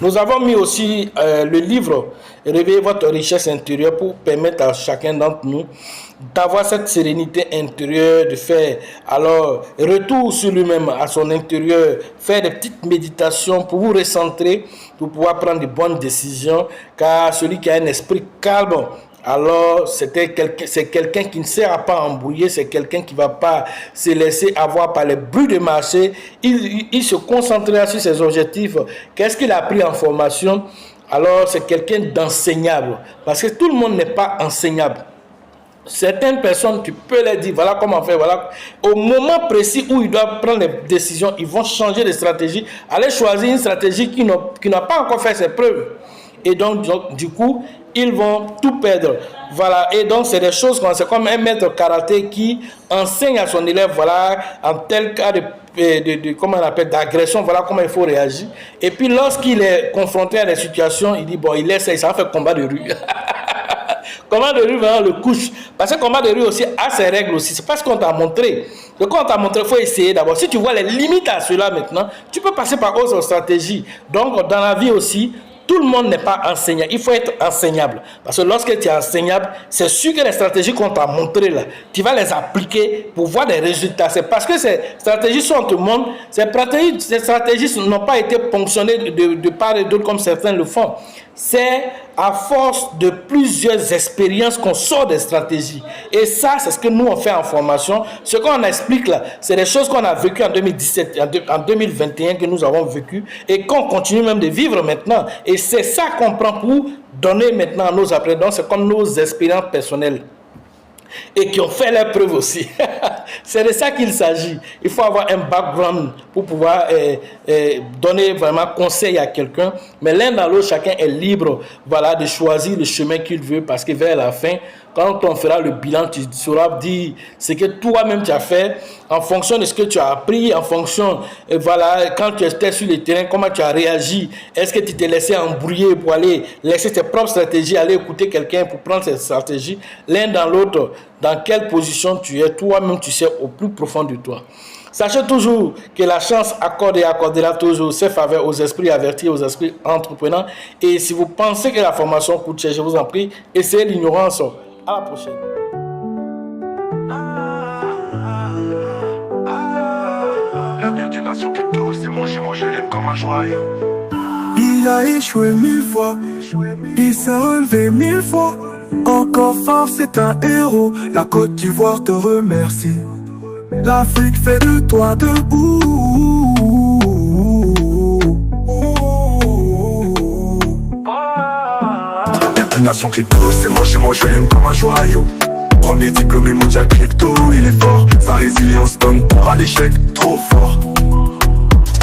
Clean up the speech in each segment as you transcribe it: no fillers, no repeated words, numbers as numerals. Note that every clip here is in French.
Nous avons mis aussi le livre Réveillez votre richesse intérieure pour permettre à chacun d'entre nous d'avoir cette sérénité intérieure, de faire alors retour sur lui-même, à son intérieur, faire des petites méditations pour vous recentrer, pour pouvoir prendre de bonnes décisions, car celui qui a un esprit calme, alors c'est quelqu'un qui ne sera pas embrouillé, c'est quelqu'un qui ne va pas se laisser avoir par les bruits de marché. Il se concentrera sur ses objectifs. Qu'est-ce qu'il a appris en formation? Alors c'est quelqu'un d'enseignable, parce que tout le monde n'est pas enseignable. Certaines personnes, tu peux leur dire, voilà comment faire, voilà. Au moment précis où ils doivent prendre des décisions, ils vont changer de stratégie, aller choisir une stratégie qui n'a pas encore fait ses preuves. Et donc, du coup, ils vont tout perdre. Voilà. Et donc, c'est des choses comme c'est comme un maître karaté qui enseigne à son élève, voilà, en tel cas comment on appelle, d'agression, voilà comment il faut réagir. Et puis, lorsqu'il est confronté à des situations, il dit, bon, il laisse ça va faire combat de rue. Combat de rue, vraiment, le couche. Parce que combat de rue aussi a ses règles aussi. C'est pas ce qu'on t'a montré. Donc, quand on t'a montré, il faut essayer d'abord. Si tu vois les limites à cela maintenant, tu peux passer par autre stratégie. Donc, dans la vie aussi, tout le monde n'est pas enseignant. Il faut être enseignable. Parce que lorsque tu es enseignable, c'est sûr que les stratégies qu'on t'a montrées là, tu vas les appliquer pour voir des résultats. C'est parce que ces stratégies sont tout le monde. Ces stratégies n'ont pas été ponctionnées de part et d'autre comme certains le font. C'est à force de plusieurs expériences qu'on sort des stratégies. Et ça, c'est ce que nous on fait en formation. Ce qu'on explique là, c'est des choses qu'on a vécues en 2017, en 2021 que nous avons vécues et qu'on continue même de vivre maintenant. Et c'est ça qu'on prend pour donner maintenant à nos apprenants. C'est comme nos expériences personnelles. Et qui ont fait leurs preuves aussi. C'est de ça qu'il s'agit. Il faut avoir un background pour pouvoir donner vraiment conseil à quelqu'un. Mais l'un dans l'autre, chacun est libre, voilà, de choisir le chemin qu'il veut, parce que vers la fin, quand on fera le bilan, tu sauras dire ce que toi-même tu as fait en fonction de ce que tu as appris, en fonction, voilà, quand tu étais sur le terrain, comment tu as réagi. Est-ce que tu t'es laissé embrouiller pour aller laisser tes propres stratégies, aller écouter quelqu'un pour prendre cette stratégie. L'un dans l'autre, dans quelle position tu es, toi-même tu sais au plus profond de toi. Sachez toujours que la chance accorde et accordera toujours ses faveurs aux esprits avertis, aux esprits entreprenants. Et si vous pensez que la formation coûte cher, je vous en prie, essayez l'ignorance. À la prochaine. L'avenir d'une nation crypto, c'est mon je l'aime comme un joyau. Il a échoué 1000 fois, il s'est relevé 1000 fois. Encore fort, c'est un héros, la Côte d'Ivoire te remercie. L'Afrique fait de toi debout. Une nation crypto, c'est mon je l'aime comme un joyau. Premier diplômé mondial crypto, il est fort. Sa résilience donne pas à l'échec, trop fort.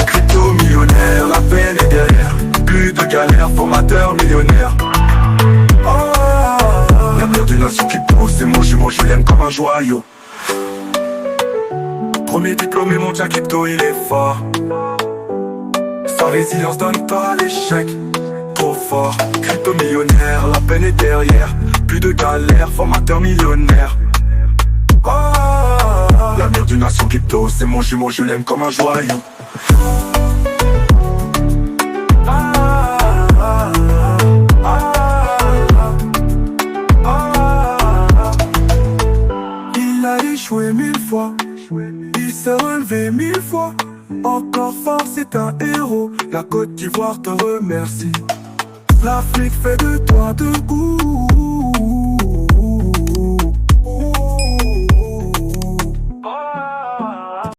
Crypto millionnaire, la peine est derrière. Plus de galère, formateur millionnaire. L'avenir d'une nation crypto, c'est mon je l'aime comme un joyau. Premier diplômé mondial crypto, il est fort. Sa résilience donne pas à l'échec, trop fort. Crypto millionnaire, la peine est derrière. Plus de galère, formateur millionnaire. L'avenir d'une nation crypto, c'est mon jumeau, je l'aime comme un joyau. Il a échoué 1000 fois, il s'est relevé 1000 fois. Encore fort, c'est un héros, la Côte d'Ivoire te remercie. L'Afrique fait de toi debout.